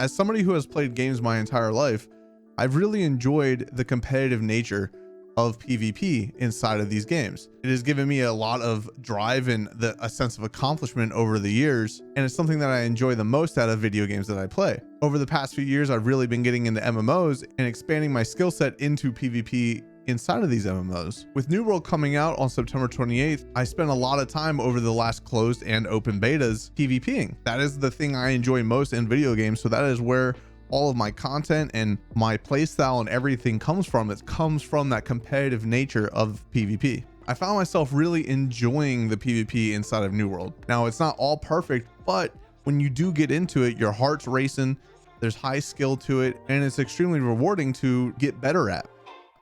As somebody who has played games my entire life, I've really enjoyed the competitive nature of PvP inside of these games. It has given me a lot of drive and a sense of accomplishment over the years, and it's something that I enjoy the most out of video games that I play. Over the past few years, I've really been getting into MMOs and expanding my skill set into PvP inside of these MMOs. With New World coming out on September 28th, I spent a lot of time over the last closed and open betas PvPing. That is the thing I enjoy most in video games, so that is where all of my content and my playstyle and everything comes from. It comes from that competitive nature of PvP. I found myself really enjoying the PvP inside of New World. Now, it's not all perfect, but when you do get into it, your heart's racing, there's high skill to it, and it's extremely rewarding to get better at.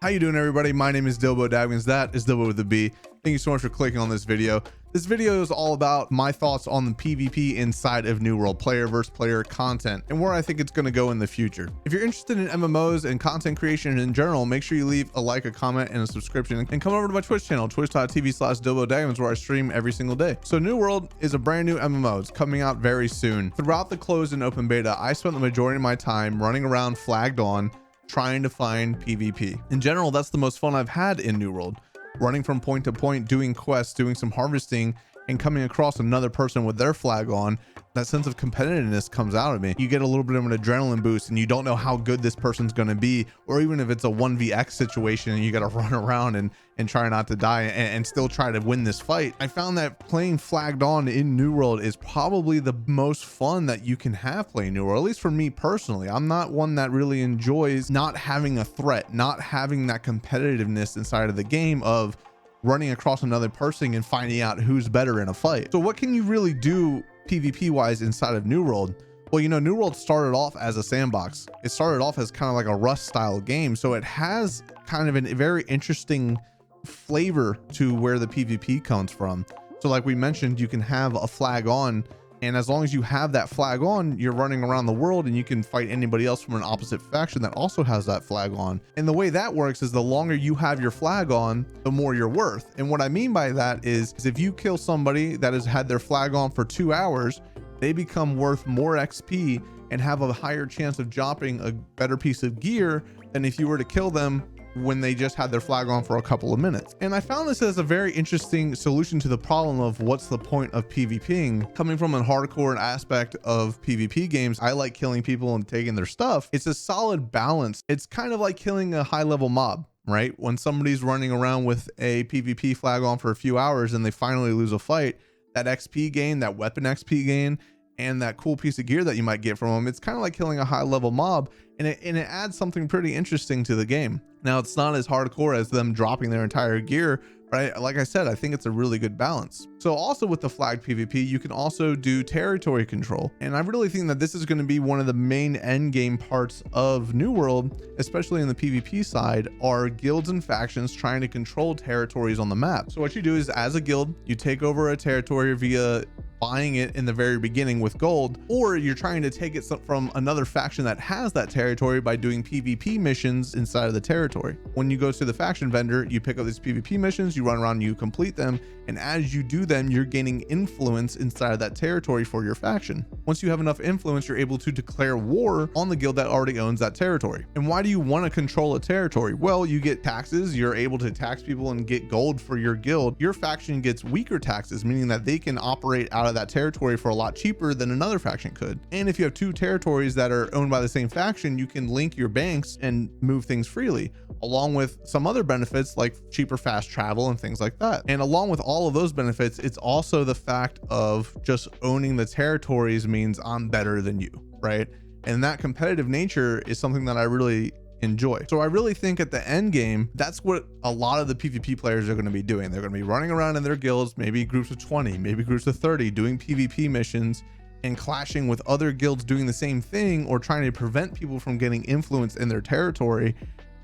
How you doing, everybody? My name is Dilbo Daggins. That is Dilbo with a B. Thank you so much for clicking on this video. This video is all about my thoughts on the PvP inside of New World, player versus player content, and where I think it's going to go in the future. If you're interested in MMOs and content creation in general, make sure you leave a like, a comment, and a subscription, and come over to my Twitch channel, twitch.tv/DilboDaggins, where I stream every single day. So New World is a brand new MMO. It's coming out very soon. Throughout the closed and open beta, I spent the majority of my time running around flagged on, trying to find PvP. In general, that's the most fun I've had in New World. Running from point to point, doing quests, doing some harvesting, and coming across another person with their flag on. That sense of competitiveness comes out of me. You get a little bit of an adrenaline boost and you don't know how good this person's going to be, or even if it's a 1vx situation and you got to run around and try not to die and still try to win this fight. I found that playing flagged on in New World is probably the most fun that you can have playing New World, at least for me personally. I'm not one that really enjoys not having a threat, not having that competitiveness inside of the game of running across another person and finding out who's better in a fight. So what can you really do PvP wise inside of New World? Well, you know, New World started off as a sandbox. It started off as kind of like a Rust style game. So it has kind of a very interesting flavor to where the PvP comes from. So like we mentioned, you can have a flag on, and as long as you have that flag on, you're running around the world and you can fight anybody else from an opposite faction that also has that flag on. And the way that works is the longer you have your flag on, the more you're worth. And what I mean by that is if you kill somebody that has had their flag on for 2 hours, they become worth more XP and have a higher chance of dropping a better piece of gear than if you were to kill them when they just had their flag on for a couple of minutes. And I found this as a very interesting solution to the problem of what's the point of PvPing. Coming from a hardcore aspect of PvP games, I like killing people and taking their stuff. It's a solid balance. It's kind of like killing a high level mob, right? When somebody's running around with a PvP flag on for a few hours and they finally lose a fight, that XP gain, that weapon XP gain, and that cool piece of gear that you might get from them, it's kind of like killing a high level mob, and it adds something pretty interesting to the game. Now, it's not as hardcore as them dropping their entire gear, but like I said, I think it's a really good balance. So also with the flagged PvP, you can also do territory control. And I really think that this is going to be one of the main end game parts of New World, especially in the PvP side, are guilds and factions trying to control territories on the map. So what you do is, as a guild, you take over a territory via buying it in the very beginning with gold, or you're trying to take it from another faction that has that territory by doing PvP missions inside of the territory. When you go to the faction vendor, you pick up these PvP missions, you run around, you complete them, and as you do them, you're gaining influence inside of that territory for your faction. Once you have enough influence, you're able to declare war on the guild that already owns that territory. And why do you want to control a territory? Well, you get taxes, you're able to tax people and get gold for your guild. Your faction gets weaker taxes, meaning that they can operate out of that territory for a lot cheaper than another faction could. And if you have two territories that are owned by the same faction, you can link your banks and move things freely, along with some other benefits like cheaper fast travel and things like that. And along with all of those benefits, it's also the fact of just owning the territories means I'm better than you, right? And that competitive nature is something that I really enjoy. So I really think at the end game, that's what a lot of the PvP players are going to be doing. They're going to be running around in their guilds, maybe groups of 20, maybe groups of 30, doing PvP missions and clashing with other guilds doing the same thing, or trying to prevent people from getting influence in their territory,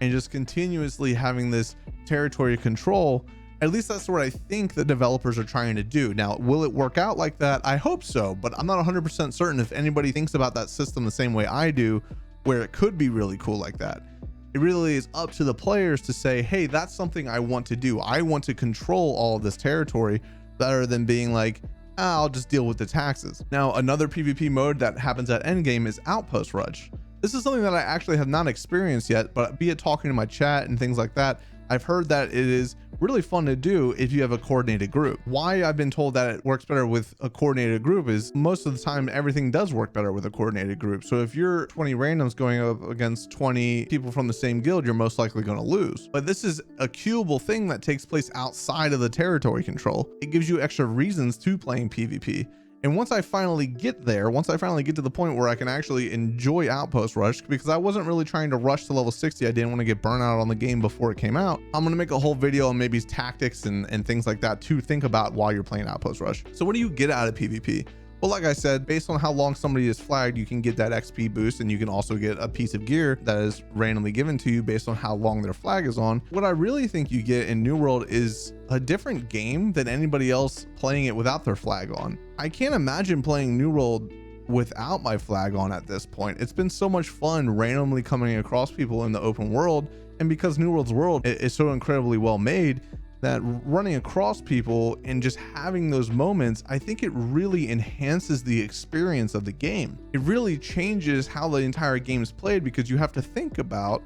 and just continuously having this territory control. At least that's what I think the developers are trying to do. Now, will it work out like that? I hope so, but I'm not 100% certain if anybody thinks about that system the same way I do, where it could be really cool like that. It really is up to the players to say, hey, that's something I want to do. I want to control all of this territory, rather than being like, I'll just deal with the taxes. Now, another PvP mode that happens at endgame is Outpost Rush. This is something that I actually have not experienced yet, but be it talking to my chat and things like that, I've heard that it is really fun to do if you have a coordinated group. Why I've been told that it works better with a coordinated group is most of the time everything does work better with a coordinated group. So if you're 20 randoms going up against 20 people from the same guild, you're most likely going to lose. But this is a queuable thing that takes place outside of the territory control. It gives you extra reasons to playing PvP. And once I finally get there, once I finally get to the point where I can actually enjoy Outpost Rush, because I wasn't really trying to rush to level 60, I didn't want to get burnt out on the game before it came out. I'm going to make a whole video on maybe tactics and things like that to think about while you're playing Outpost Rush. So what do you get out of PvP? Well, like I said, based on how long somebody is flagged, you can get that XP boost, and you can also get a piece of gear that is randomly given to you based on how long their flag is on. What I really think you get in New World is a different game than anybody else playing it without their flag on. I can't imagine playing New World without my flag on at this point. It's been so much fun randomly coming across people in the open world, and because New World's world is so incredibly well made, that running across people and just having those moments, I think it really enhances the experience of the game. It really changes how the entire game is played, because you have to think about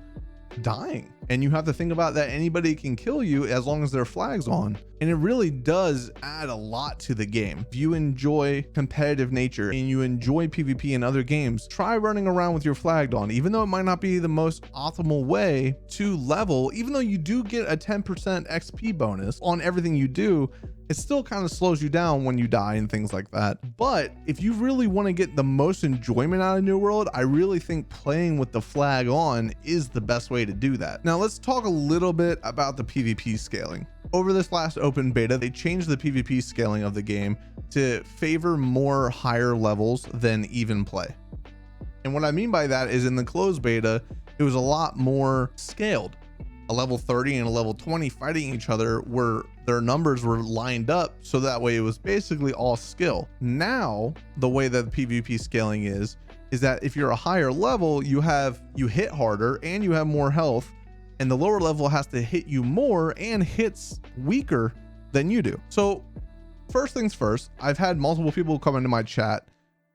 dying, and you have to think about that anybody can kill you as long as their flag's on. And it really does add a lot to the game. If you enjoy competitive nature and you enjoy PvP in other games, try running around with your flag on. Even though it might not be the most optimal way to level, even though you do get a 10% XP bonus on everything you do, it still kind of slows you down when you die and things like that. But if you really want to get the most enjoyment out of New World, I really think playing with the flag on is the best way to do that. Now let's talk a little bit about the PvP scaling. Over this last open beta, they changed the PvP scaling of the game to favor more higher levels than even play. And what I mean by that is in the closed beta, it was a lot more scaled. A level 30 and a level 20 fighting each other where their numbers were lined up, so that way it was basically all skill. Now, the way that PvP scaling is that if you're a higher level, you hit harder and you have more health, and the lower level has to hit you more and hits weaker than you do. So first things first, I've had multiple people come into my chat.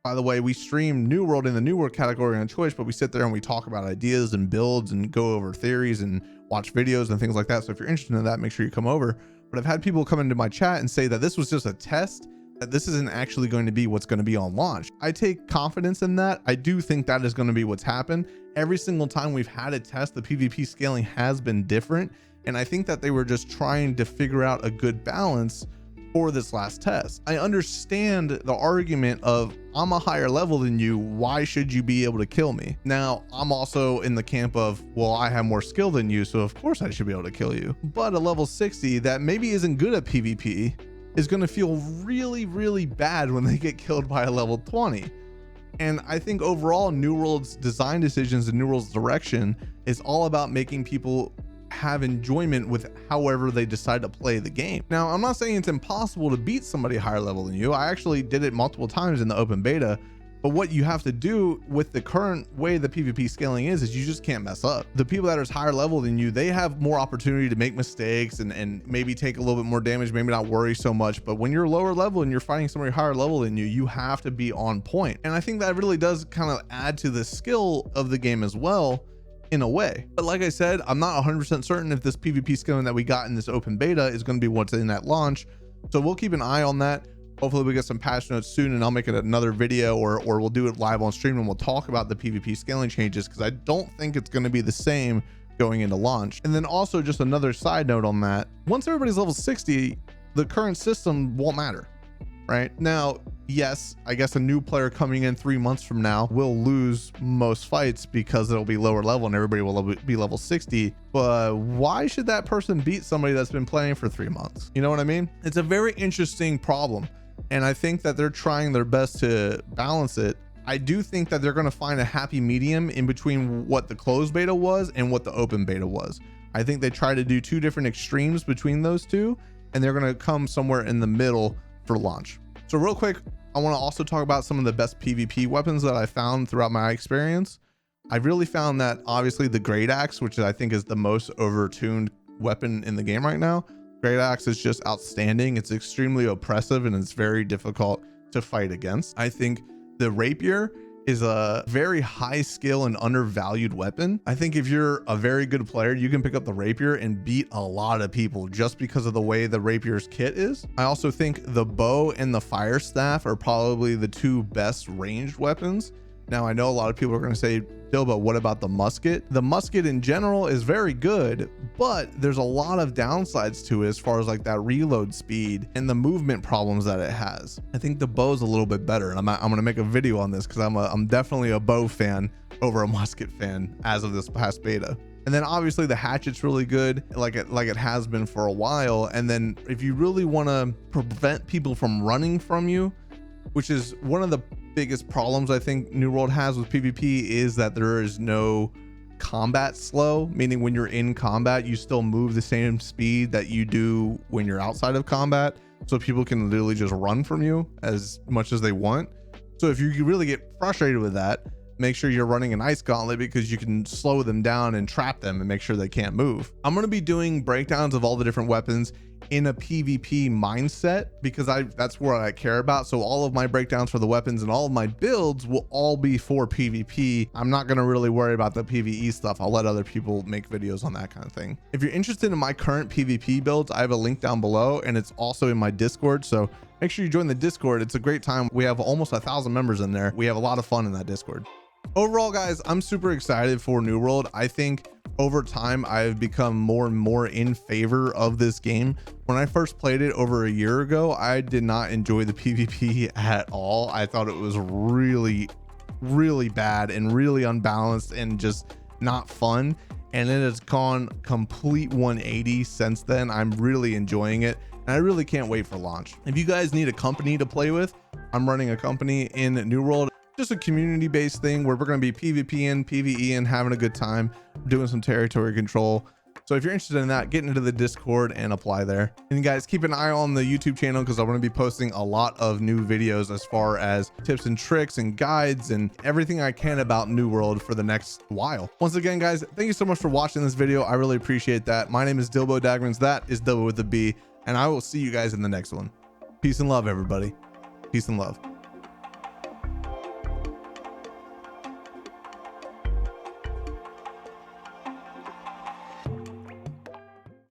By the way, we stream New World in the New World category on Twitch, but we sit there and we talk about ideas and builds and go over theories and watch videos and things like that. So if you're interested in that, make sure you come over. But I've had people come into my chat and say that this was just a test, that this isn't actually going to be what's going to be on launch. I take confidence in that. I do think that is going to be what's happened. Every single time we've had a test, the PvP scaling has been different. And I think that they were just trying to figure out a good balance for this last test. I understand the argument of, I'm a higher level than you, why should you be able to kill me? Now, I'm also in the camp of, well, I have more skill than you, so of course I should be able to kill you. But a level 60 that maybe isn't good at PvP is going to feel really, really bad when they get killed by a level 20. And I think overall, New World's design decisions and New World's direction is all about making people have enjoyment with however they decide to play the game. Now, I'm not saying it's impossible to beat somebody higher level than you. I actually did it multiple times in the open beta. But what you have to do with the current way the PvP scaling is you just can't mess up. The people that are higher level than you, they have more opportunity to make mistakes and maybe take a little bit more damage, maybe not worry so much. But when you're lower level and you're fighting somebody higher level than you, you have to be on point. And I think that really does kind of add to the skill of the game as well, in a way. But like I said, I'm not 100% certain if this PvP scaling that we got in this open beta is going to be what's in that launch. So we'll keep an eye on that. Hopefully we get some patch notes soon, and I'll make it another video, or we'll do it live on stream and we'll talk about the PvP scaling changes, because I don't think it's going to be the same going into launch. And then also just another side note on that, once everybody's level 60, the current system won't matter. Right now, yes, I guess a new player coming in 3 months from now will lose most fights because it'll be lower level and everybody will be level 60. But why should that person beat somebody that's been playing for 3 months? You know what I mean? It's a very interesting problem, and I think that they're trying their best to balance it. I do think that they're going to find a happy medium in between what the closed beta was and what the open beta was. I think they try to do two different extremes between those two, and they're going to come somewhere in the middle for launch. So real quick, I want to also talk about some of the best PvP weapons that I found throughout my experience. I really found that obviously the Great Axe, which I think is the most overtuned weapon in the game right now, Great Axe is just outstanding. It's extremely oppressive and it's very difficult to fight against. I think the rapier is a very high skill and undervalued weapon. I think if you're a very good player, you can pick up the rapier and beat a lot of people just because of the way the rapier's kit is. I also think the bow and the fire staff are probably the two best ranged weapons. Now, I know a lot of people are going to say, Dilbo, what about the musket? The musket in general is very good, but there's a lot of downsides to it as far as like that reload speed and the movement problems that it has. I think the bow is a little bit better. And I'm going to make a video on this because I'm definitely a bow fan over a musket fan as of this past beta. And then obviously the hatchet's really good, like it has been for a while. And then if you really want to prevent people from running from you, which is one of the biggest problems I think New World has with PvP, is that there is no combat slow, meaning when you're in combat, you still move the same speed that you do when you're outside of combat. So people can literally just run from you as much as they want. So if you really get frustrated with that, make sure you're running an ice gauntlet because you can slow them down and trap them and make sure they can't move. I'm going to be doing breakdowns of all the different weapons in a PvP mindset because that's what I care about. So all of my breakdowns for the weapons and all of my builds will all be for PvP. I'm not going to really worry about the PvE stuff. I'll let other people make videos on that kind of thing. If you're interested in my current PvP builds, I have a link down below and it's also in my Discord. So make sure you join the Discord. It's a great time. We have almost 1,000 members in there. We have a lot of fun in that Discord. Overall, guys, I'm super excited for New World. I think over time I've become more and more in favor of this game. When I first played it over a year ago, I did not enjoy the PvP at all. I thought it was really bad and really unbalanced and just not fun, and it has gone complete 180 since then. I'm really enjoying it and I really can't wait for launch. If you guys need a company to play with, I'm running a company in New World. Just a community-based thing where we're going to be PvPing, PvEing, having a good time, doing some territory control. So if you're interested in that, get into the Discord and apply there. And guys, keep an eye on the YouTube channel because I'm going to be posting a lot of new videos as far as tips and tricks and guides and everything I can about New World for the next while. Once again, guys, thank you so much for watching this video. I really appreciate that. My name is Dilbo Dagmans. That is Dilbo with a B, and I will see you guys in the next one. Peace and love, everybody. Peace and love.